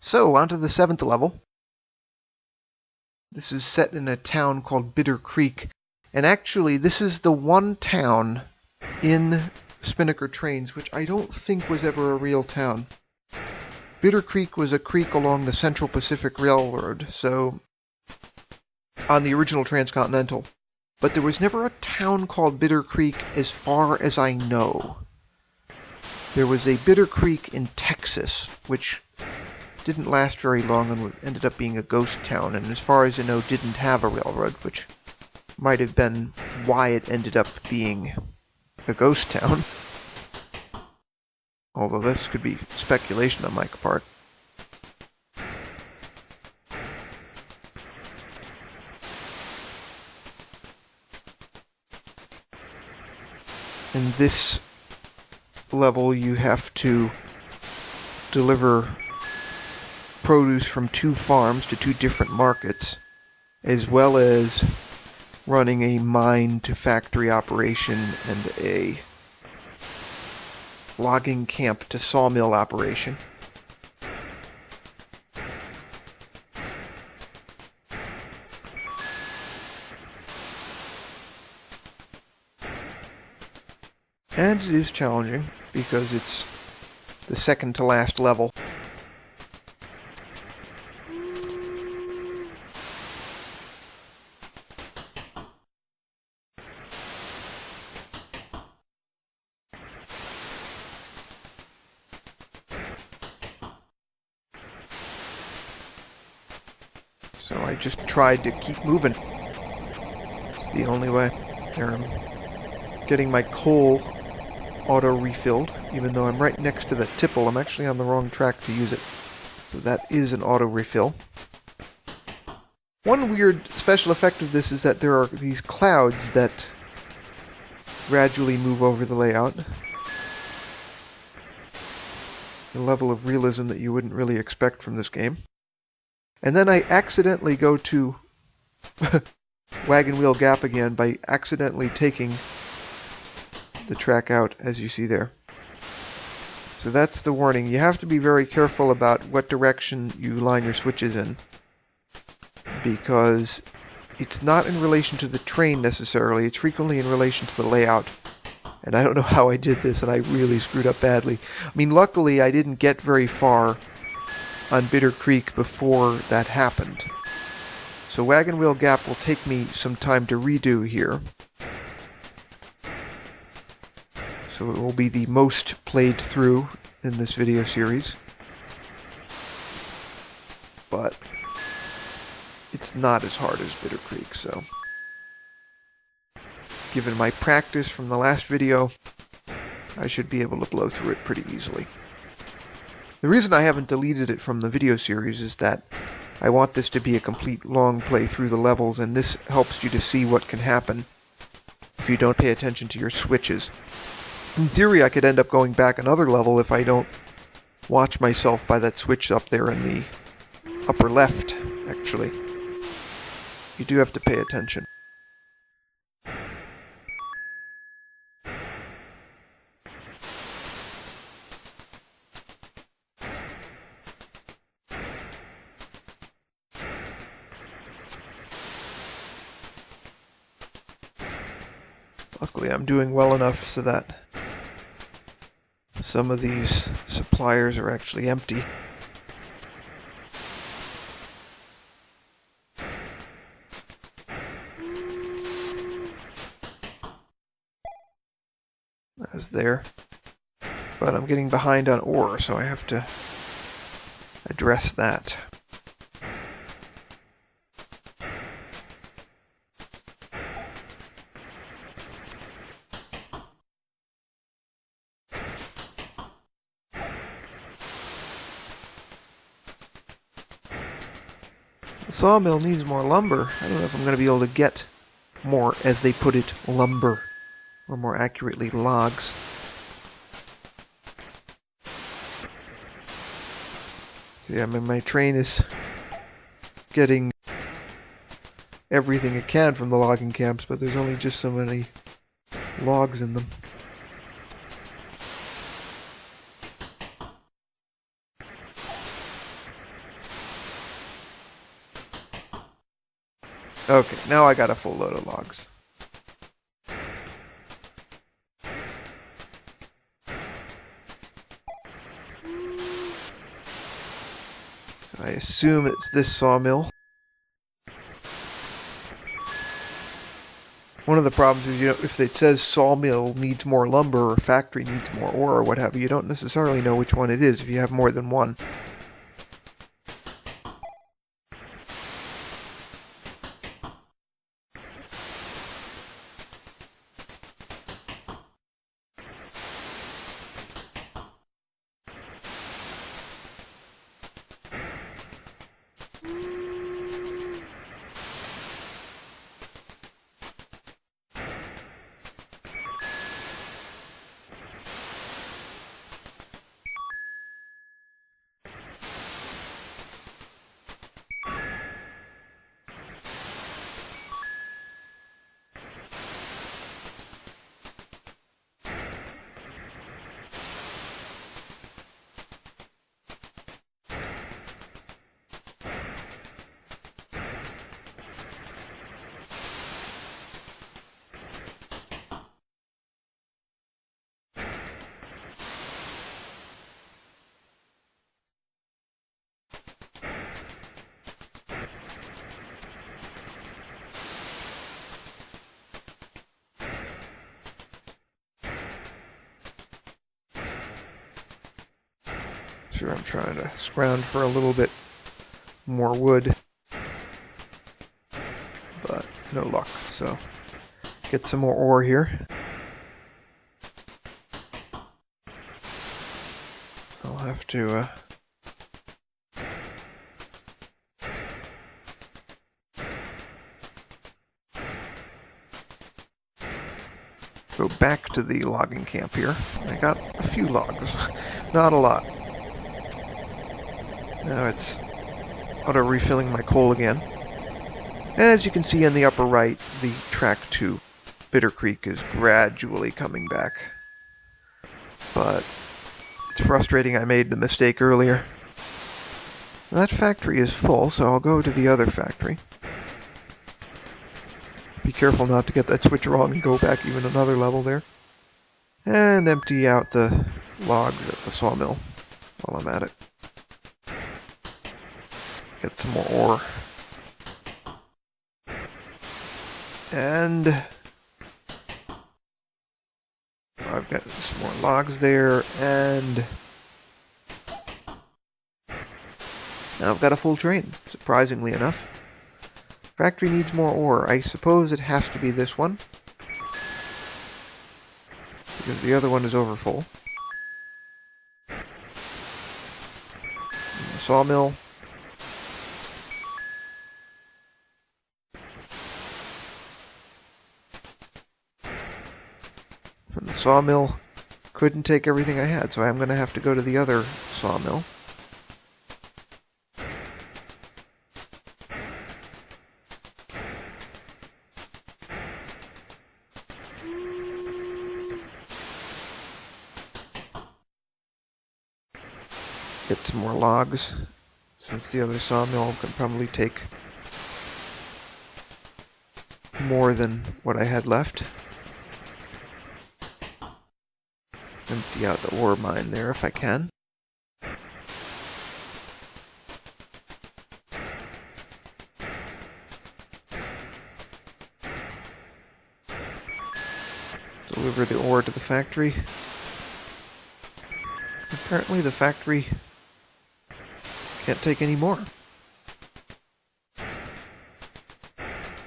So, on to the 7th level. This is set in a town called Bitter Creek, and actually this is the one town in Spinnaker Trains which I don't think was ever a real town. Bitter Creek was a creek along the Central Pacific Railroad, so on the original Transcontinental. But there was never a town called Bitter Creek as far as I know. There was a Bitter Creek in Texas, which didn't last very long and ended up being a ghost town, and as far as I know didn't have a railroad, which might have been why it ended up being a ghost town. Although this could be speculation on my part. In this level you have to deliver produce from 2 farms to 2 different markets, as well as running a mine to factory operation and a logging camp to sawmill operation. And it is challenging because it's the second to last level. So I just tried to keep moving. It's the only way. There I'm getting my coal auto-refilled, even though I'm right next to the tipple. I'm actually on the wrong track to use it. So that is an auto-refill. One weird special effect of this is that there are these clouds that gradually move over the layout. A level of realism that you wouldn't really expect from this game. And then I accidentally go to Wagon Wheel Gap again by accidentally taking the track out, as you see there. So that's the warning. You have to be very careful about what direction you line your switches in, because it's not in relation to the train necessarily, it's frequently in relation to the layout. And I don't know how I did this, and I really screwed up badly. I mean, luckily I didn't get very far on Bitter Creek before that happened. So Wagon Wheel Gap will take me some time to redo here. So it will be the most played through in this video series. But it's not as hard as Bitter Creek, so given my practice from the last video, I should be able to blow through it pretty easily. The reason I haven't deleted it from the video series is that I want this to be a complete long play through the levels, and this helps you to see what can happen if you don't pay attention to your switches. In theory, I could end up going back another level if I don't watch myself by that switch up there in the upper left, actually. You do have to pay attention. Luckily, I'm doing well enough so that some of these suppliers are actually empty. As there. But I'm getting behind on ore, so I have to address that. The sawmill needs more lumber. I don't know if I'm going to be able to get more, as they put it, lumber. Or more accurately, logs. Yeah, I mean, my train is getting everything it can from the logging camps, but there's only just so many logs in them. Okay, now I got a full load of logs. So I assume it's this sawmill. One of the problems is, if it says sawmill needs more lumber or factory needs more ore or what have you, you don't necessarily know which one it is if you have more than one. Sure, I'm trying to scrounge for a little bit more wood, but no luck. So, get some more ore here. I'll have to go back to the logging camp here. I got a few logs, not a lot. Now it's auto-refilling my coal again. As you can see in the upper right, the track to Bitter Creek is gradually coming back. But it's frustrating I made the mistake earlier. That factory is full, so I'll go to the other factory. Be careful not to get that switch wrong and go back even another level there. And empty out the logs at the sawmill while I'm at it. Get some more ore. And I've got some more logs there, and now I've got a full train, surprisingly enough. Factory needs more ore. I suppose it has to be this one, because the other one is over full. And the sawmill. From the sawmill, couldn't take everything I had, so I'm going to have to go to the other sawmill. Get some more logs, since the other sawmill can probably take more than what I had left. Empty out the ore mine there if I can. Deliver the ore to the factory. Apparently the factory can't take any more.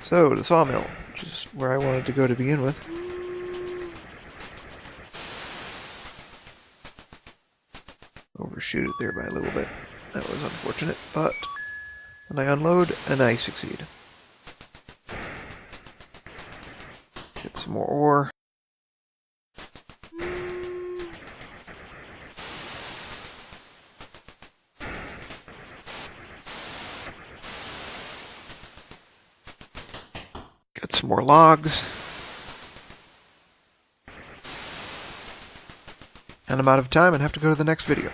So, the sawmill, which is where I wanted to go to begin with. Overshoot it there by a little bit. That was unfortunate, but when I unload, and I succeed. Get some more ore. Get some more logs. And I'm out of time and have to go to the next video.